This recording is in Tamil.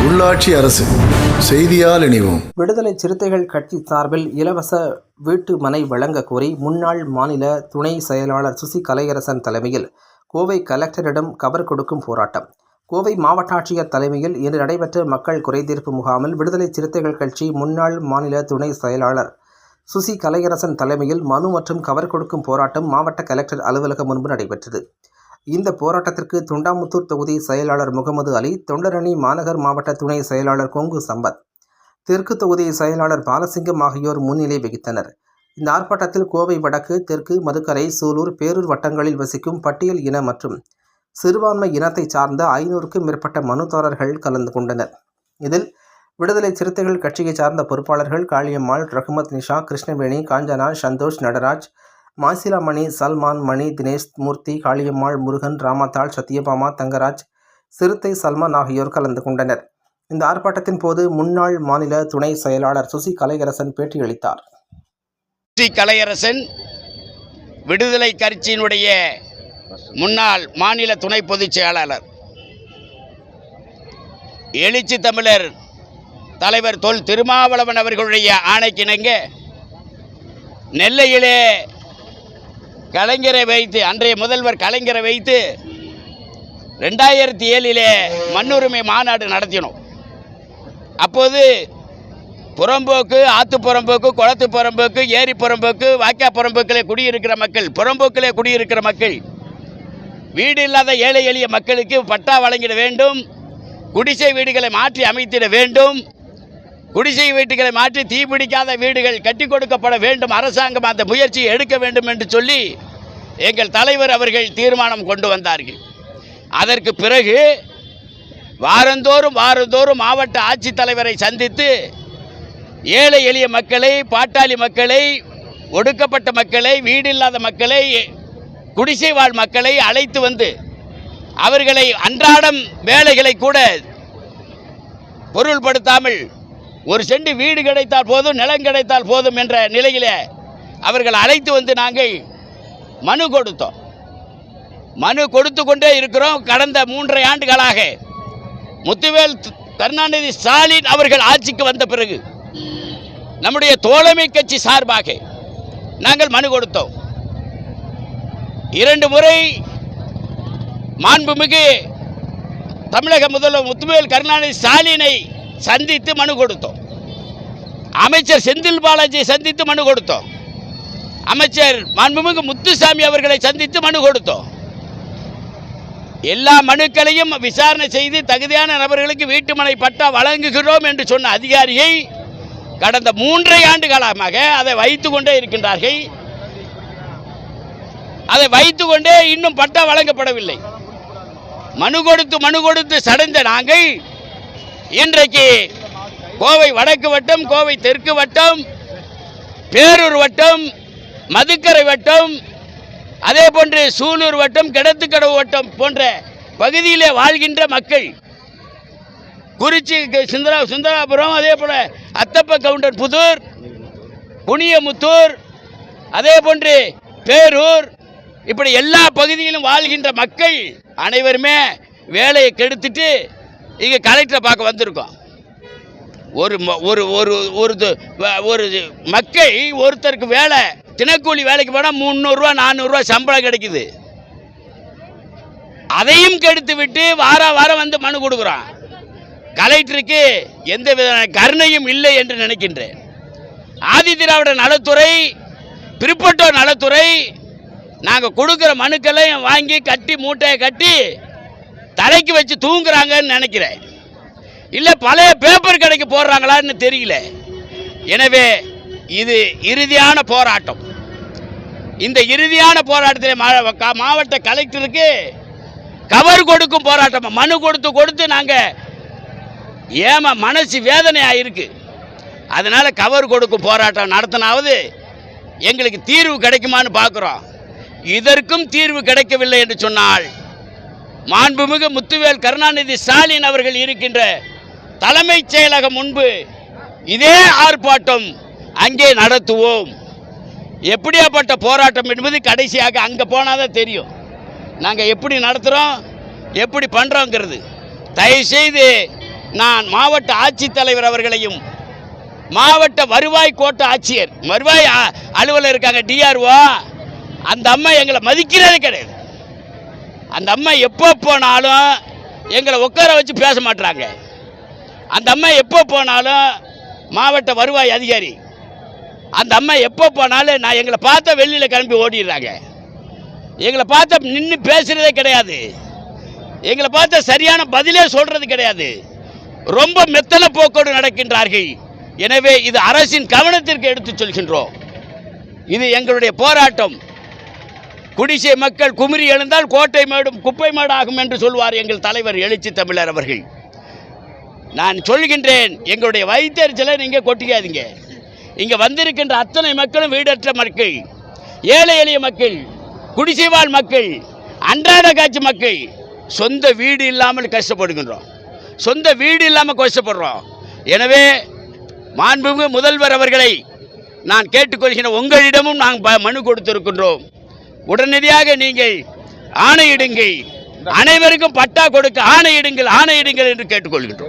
உள்ளாட்சி அரசு செய்தியால் இணைவோம். விடுதலை சிறுத்தைகள் கட்சி சார்பில் இலவச வீட்டு மனை வழங்க கோரி முன்னாள் மாநில துணை செயலாளர் சுசி கலையரசன் தலைமையில் கோவை கலெக்டரிடம் கவர் கொடுக்கும் போராட்டம். கோவை மாவட்ட ஆட்சியர் தலைமையில் இன்று நடைபெற்ற மக்கள் குறைதீர்ப்பு முகாமில் விடுதலை சிறுத்தைகள் கட்சி முன்னாள் மாநில துணை செயலாளர் சுசி கலையரசன் தலைமையில் மனு மற்றும் கவர் கொடுக்கும் போராட்டம் மாவட்ட கலெக்டர் அலுவலகம் முன்பு நடைபெற்றது. இந்த போராட்டத்திற்கு தொண்டாமுத்தூர் தொகுதி செயலாளர் முகமது அலி, தொண்டரணி மாநகர் மாவட்ட துணை செயலாளர் கொங்கு சம்பத், தெற்கு தொகுதி செயலாளர் பாலசிங்கம் ஆகியோர் முன்னிலை வகித்தனர். இந்த ஆர்ப்பாட்டத்தில் கோவை வடக்கு, தெற்கு, மதுக்கரை, சூலூர், பேரூர் வட்டங்களில் வசிக்கும் பட்டியல் இன மற்றும் சிறுபான்மை இனத்தை சார்ந்த 500க்கும் மேற்பட்ட மனுதாரர்கள் கலந்து கொண்டனர். இதில் விடுதலை சிறுத்தைகள் கட்சியை சார்ந்த பொறுப்பாளர்கள் காளியம்மாள், ரஹ்மத் நிஷா, கிருஷ்ணவேணி, காஞ்சனா, சந்தோஷ், நடராஜ், மாசிலாமணி, சல்மான், மணி, தினேஷ், மூர்த்தி, காளியம்மாள், முருகன், ராமத்தாள், சத்யபாமா, தங்கராஜ், சிறுத்தை சல்மான் ஆகியோர் கலந்து கொண்டனர். இந்த ஆர்ப்பாட்டத்தின் போது முன்னாள் மாநில துணை செயலாளர் சுசி கலையரசன் பேட்டியளித்தார். சுசி கலையரசன் விடுதலை கட்சியினுடைய முன்னாள் மாநில துணை பொதுச் செயலாளர், எழுச்சி தமிழர் தலைவர் தொல் திருமாவளவன் அவர்களுடைய ஆணைக்கிணங்க நெல்லையிலே கலைஞரை வைத்து, அன்றைய முதல்வர் கலைஞரை வைத்து 2007 மண்ணுரிமை மாநாடு நடத்தினோம். அப்போது புறம்போக்கு, ஆற்று புறம்போக்கு, குளத்து புறம்போக்கு, ஏரி புறம்போக்கு, வாய்க்கா புறம்போக்கிலே குடியிருக்கிற மக்கள், புறம்போக்கிலே குடியிருக்கிற மக்கள், வீடு இல்லாத ஏழை எளிய மக்களுக்கு பட்டா வழங்கிட வேண்டும், குடிசை வீடுகளை மாற்றி அமைத்திட வேண்டும், குடிசை வீடுகளை மாற்றி தீப்பிடிக்காத வீடுகள் கட்டி கொடுக்கப்பட வேண்டும், அரசாங்கம் அந்த முயற்சியை எடுக்க வேண்டும் என்று சொல்லி எங்கள் தலைவர் அவர்கள் தீர்மானம் கொண்டு வந்தார்கள். அதற்கு பிறகு வாரந்தோறும் மாவட்ட ஆட்சித்தலைவரை சந்தித்து ஏழை எளிய மக்களை, பாட்டாளி மக்களை, ஒடுக்கப்பட்ட மக்களை, வீடு இல்லாத மக்களை, குடிசை வாழ் மக்களை அழைத்து வந்து அவர்களை அன்றாடம் வேலைகளை கூட பொருள்படுத்தாமல் ஒரு செண்டு வீடு கிடைத்தால் போதும், நிலம் கிடைத்தால் போதும் என்ற நிலையில் அவர்கள் அழைத்து வந்து நாங்கள் மனு கொடுத்தோம். மனு கொடுத்து கொண்டே இருக்கிறோம். கடந்த 3.5 ஆண்டுகளாக முத்துவேல் கருணாநிதி ஸ்டாலின் அவர்கள் ஆட்சிக்கு வந்த பிறகு நம்முடைய தோழமை கட்சி சார்பாக நாங்கள் மனு கொடுத்தோம். 2 முறை மாண்புமிகு தமிழக முதல்வர் முத்துவேல் கருணாநிதி ஸ்டாலினை சந்தித்து மனு கொடுத்தோம். அமைச்சர் செந்தில் பாலாஜியை சந்தித்து மனு கொடுத்தோம். அமைச்சர் மாண்புமிகு முத்துசாமி அவர்களை சந்தித்து மனு கொடுத்தோம். எல்லா மனுக்களையும் விசாரணை செய்து தகுதியான நபர்களுக்கு வீட்டுமனை பட்டா வழங்குகிறோம் என்று சொன்ன அதிகாரியை கடந்த 3.5 ஆண்டு காலமாக அதை வைத்து கொண்டே இருக்கின்றார்கள். அதை வைத்துக் கொண்டே இன்னும் பட்டா வழங்கப்படவில்லை. மனு கொடுத்து சடைந்த நாங்கள் இன்றைக்கு கோவை வடக்கு வட்டம், கோவை தெற்கு வட்டம், பேரூர் வட்டம், மதுக்கரை வட்டம், அதே போன்று சூலூர் வட்டம், கிணத்துக்கடவு வட்டம் போன்ற பகுதியிலே வாழ்கின்ற மக்கள், குறிச்சி, சுந்தராபுரம், அதே போல அத்தப்ப கவுண்டர் புதூர், புனியமுத்தூர், அதே போன்று பேரூர், இப்படி எல்லா பகுதியிலும் வாழ்கின்ற மக்கள் அனைவருமே வேலையை கெடுத்துட்டு இங்கே கலெக்டரை பார்க்க வந்திருக்கோம். ஒரு மக்கள் ஒருத்தருக்கு வேலை, தினக்கூலி வேலைக்கு போனால் 300 ரூபா 400 ரூபா சம்பளம் கிடைக்குது. அதையும் கெடுத்து விட்டு வாரம் வந்து மனு கொடுக்குறான். கலெக்டருக்கு எந்த விதமான கருணையும் இல்லை என்று நினைக்கின்றேன். ஆதி திராவிட நலத்துறை, பிற்பட்டோர் நலத்துறை நாங்கள் கொடுக்குற மனுக்களை வாங்கி கட்டி மூட்டையை கட்டி தலைக்கு வச்சு தூங்குறாங்கன்னு நினைக்கிறேன். இல்லை பழைய பேப்பர் கடைக்கு போடுறாங்களான்னு தெரியல. எனவே இது இறுதியான போராட்டம். இந்த இறுதியான போராட்டத்தில் மாவட்ட கலெக்டருக்கு கவர் கொடுக்கும் போராட்டம். மனு கொடுத்து நாங்கள் மனசு வேதனையாக இருக்கு. அதனால கவர் கொடுக்கும் போராட்டம் நடத்தினாவது எங்களுக்கு தீர்வு கிடைக்குமான்னு பார்க்குறோம். இதற்கும் தீர்வு கிடைக்கவில்லை என்று சொன்னால் மாண்புமிகு முத்துவேல் கருணாநிதி ஸ்டாலின் அவர்கள் இருக்கின்ற தலைமைச் செயலகம் முன்பு இதே ஆர்ப்பாட்டம் அங்கே நடத்துவோம். எப்படியாப்பட்ட போராட்டம் என்பது கடைசியாக அங்கே போனால் தான் தெரியும். நாங்கள் எப்படி நடத்துகிறோம், எப்படி பண்ணுறோங்கிறது. தயவுசெய்து நான் மாவட்ட ஆட்சித்தலைவர் அவர்களையும் மாவட்ட வருவாய் கோட்ட ஆட்சியர் வருவாய் அலுவலர் இருக்காங்க டிஆர்ஓ, அந்த அம்மா எங்களை மதிக்கிறதே கிடையாது. அந்த அம்மா எப்போ போனாலும் எங்களை உட்கார வச்சு பேச மாட்டுறாங்க. அந்த அம்மா எப்போ போனாலும் மாவட்ட வருவாய் அதிகாரி அந்த அம்மா எப்போ போனாலும் நான் எங்களை பார்த்தா வெளியில் கிளம்பி ஓடிடுறாங்க. எங்களை பார்த்தா நின்று பேசுகிறதே கிடையாது. எங்களை பார்த்தா சரியான பதிலே சொல்கிறது கிடையாது. ரொம்ப மெத்தன போக்கோடு நடக்கின்றார்கள். எனவே இது அரசின் கவனத்திற்கு எடுத்துச் சொல்கின்றோம். இது எங்களுடைய போராட்டம். குடிசை மக்கள் குமிரி எழுந்தால் கோட்டை மேடும் குப்பை மேடாகும் என்று சொல்வார் எங்கள் தலைவர் எழுச்சி தமிழர் அவர்கள். நான் சொல்கின்றேன், எங்களுடைய வயிற்றெரிச்சலை நீங்கள் கொட்டிக்காதீங்க. இங்கே வந்திருக்கின்ற அத்தனை மக்களும் வீடற்ற மக்கள், ஏழை எளிய மக்கள், குடிசை வாழ் மக்கள், அன்றாட காட்சி மக்கள், சொந்த வீடு இல்லாமல் கஷ்டப்படுகின்றோம். சொந்த வீடு இல்லாமல் கஷ்டப்படுறோம். எனவே மாண்புமிகு முதல்வர் அவர்களை நான் கேட்டுக்கொள்கிறேன், உங்களிடமும் நாங்கள் மனு கொடுத்திருக்கின்றோம். உடனடியாக நீங்கள் ஆணையிடுங்கள், அனைவருக்கும் பட்டா கொடுக்க ஆணையிடுங்கள் என்று கேட்டுக்கொள்கின்றோம்.